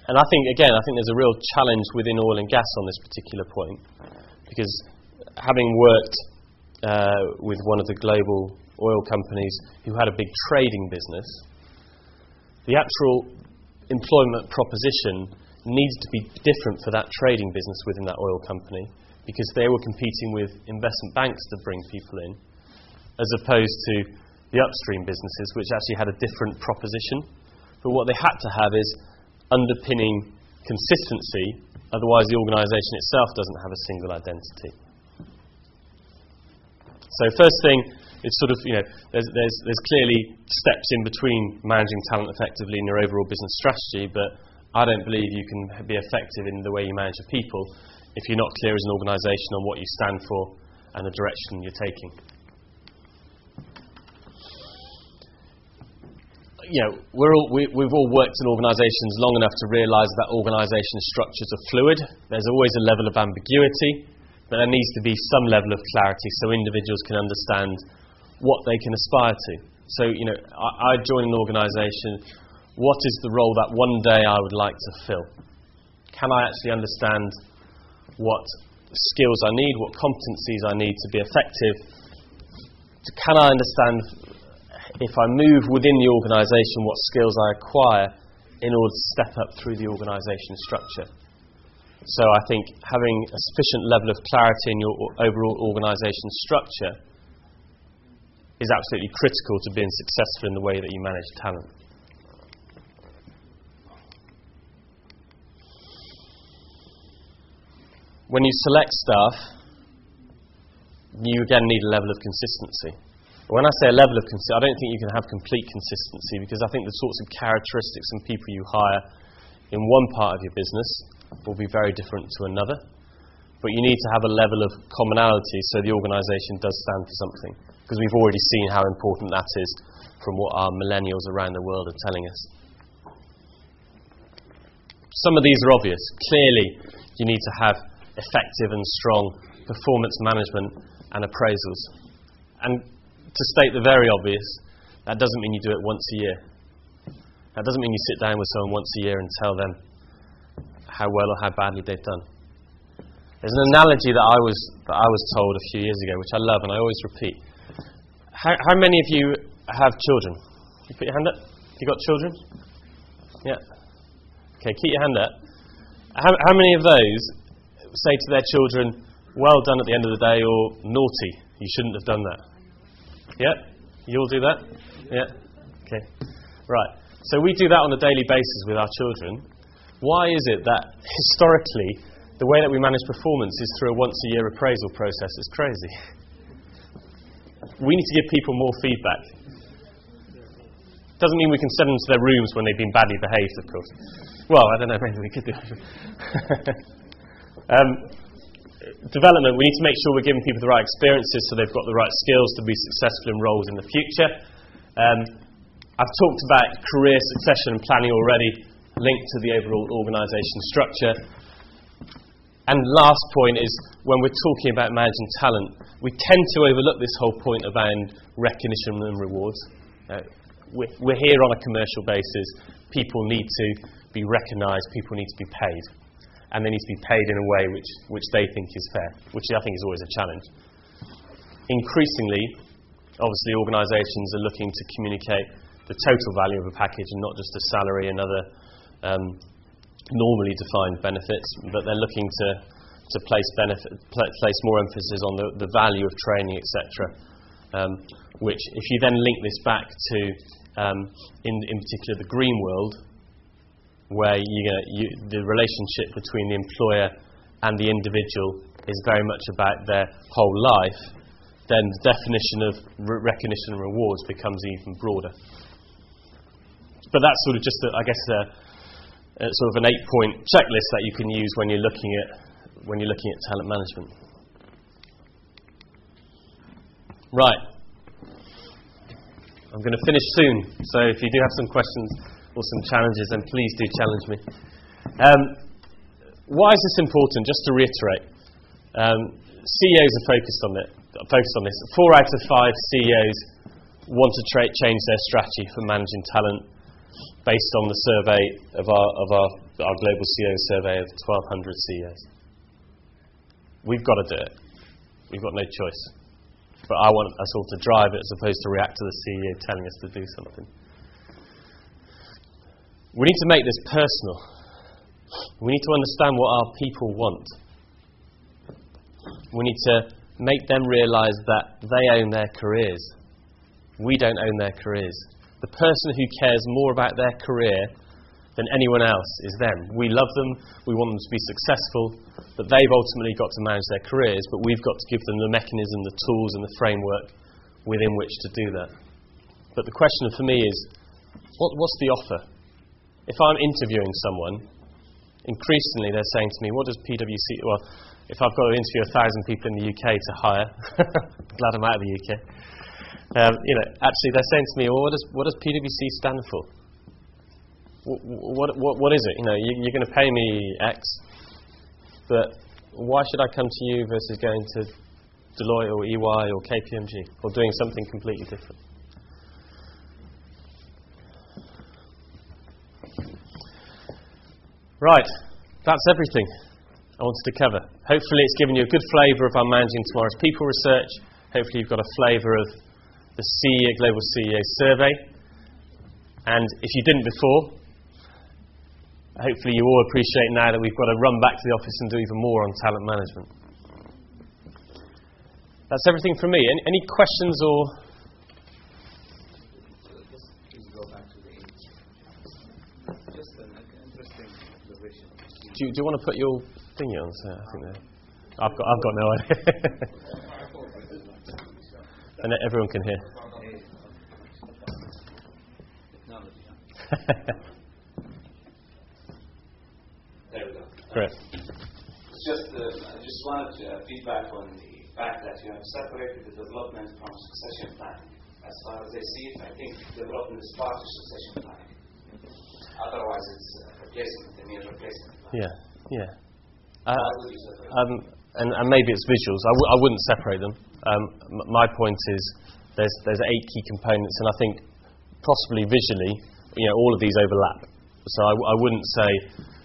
And I think there's a real challenge within oil and gas on this particular point, because having worked with one of the global oil companies who had a big trading business, the actual employment proposition needed to be different for that trading business within that oil company, because they were competing with investment banks to bring people in, as opposed to the upstream businesses, which actually had a different proposition. But what they had to have is underpinning consistency, otherwise the organisation itself doesn't have a single identity. So first thing, it's sort of, there's clearly steps in between managing talent effectively in your overall business strategy, but I don't believe you can be effective in the way you manage your people if you're not clear as an organisation on what you stand for and the direction you're taking. We've all worked in organisations long enough to realise that organisation structures are fluid. There's always a level of ambiguity, but there needs to be some level of clarity so individuals can understand what they can aspire to. So, I join an organisation. What is the role that one day I would like to fill? Can I actually understand what skills I need, what competencies I need to be effective? Can I understand, if I move within the organisation, what skills I acquire in order to step up through the organisation structure? So I think having a sufficient level of clarity in your overall organisation structure is absolutely critical to being successful in the way that you manage talent. When you select staff, you again need a level of consistency. When I say a level of consistency, I don't think you can have complete consistency, because I think the sorts of characteristics and people you hire in one part of your business will be very different to another. But you need to have a level of commonality so the organisation does stand for something, because we've already seen how important that is from what our millennials around the world are telling us. Some of these are obvious. Clearly, you need to have effective and strong performance management and appraisals. And to state the very obvious, that doesn't mean you do it once a year. That doesn't mean you sit down with someone once a year and tell them how well or how badly they've done. There's an analogy that I was told a few years ago, which I love and I always repeat. How many of you have children? You put your hand up. You got children? Yeah. Okay, keep your hand up. How many of those say to their children, "Well done" at the end of the day, or "Naughty, you shouldn't have done that"? Yeah? You all do that? Yeah? Okay. Right. So we do that on a daily basis with our children. Why is it that historically the way that we manage performance is through a once-a-year appraisal process? It's crazy. We need to give people more feedback. Doesn't mean we can send them to their rooms when they've been badly behaved, of course. Well, I don't know, maybe we could do it. Development, we need to make sure we're giving people the right experiences so they've got the right skills to be successful in roles in the future. I've talked about career succession and planning already, linked to the overall organisation structure. And last point is, when we're talking about managing talent, we tend to overlook this whole point around recognition and rewards. We're here on a commercial basis. People need to be recognised, people need to be paid. And they need to be paid in a way which they think is fair, which I think is always a challenge. Increasingly, obviously organisations are looking to communicate the total value of a package and not just a salary and other normally defined benefits, but they're looking to place more emphasis on the value of training, etc. Which, if you then link this back to, in particular, the green world, where the relationship between the employer and the individual is very much about their whole life, then the definition of recognition and rewards becomes even broader. But that's sort of just, sort of an 8-point checklist that you can use when you're looking at talent management. Right. I'm going to finish soon, so if you do have some questions or some challenges, then please do challenge me. Why is this important? Just to reiterate, CEOs are focused on this. 4 out of 5 CEOs want to change their strategy for managing talent. based on the survey of our global CEO survey of 1,200 CEOs. We've got to do it. We've got no choice. But I want us all to drive it as opposed to react to the CEO telling us to do something. We need to make this personal. We need to understand what our people want. We need to make them realise that they own their careers. We don't own their careers. The person who cares more about their career than anyone else is them. We love them, we want them to be successful, but they've ultimately got to manage their careers, but we've got to give them the mechanism, the tools and the framework within which to do that. But the question for me is, what's the offer? If I'm interviewing someone, increasingly they're saying to me, what does PwC... Well, if I've got to interview 1,000 people in the UK to hire, glad I'm out of the UK, actually they're saying to me, well, what does PwC stand for? What is it? You're going to pay me X, but why should I come to you versus going to Deloitte or EY or KPMG or doing something completely different? Right, that's everything I wanted to cover. Hopefully it's given you a good flavour of our Managing Tomorrow's People research. Hopefully you've got a flavour of the Global CEO survey. And if you didn't before, hopefully you all appreciate now that we've got to run back to the office and do even more on talent management. That's everything from me. Any questions or... Do you want to put your thingy on? So I think I've got no idea. And everyone can hear. There we go. Great. I just wanted feedback on the fact that you have separated the development from succession planning. As far as I see it, I think development is part of succession planning. Otherwise, it's replacement, a mere replacement. Yeah. And maybe it's visuals. I wouldn't separate them. My point is, there's 8 key components, and I think possibly visually, all of these overlap. So I wouldn't say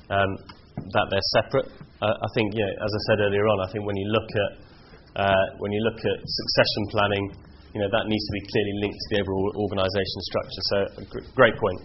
that they're separate. I think, as I said earlier on, I think when you look at succession planning, that needs to be clearly linked to the overall organisation structure. So, great point.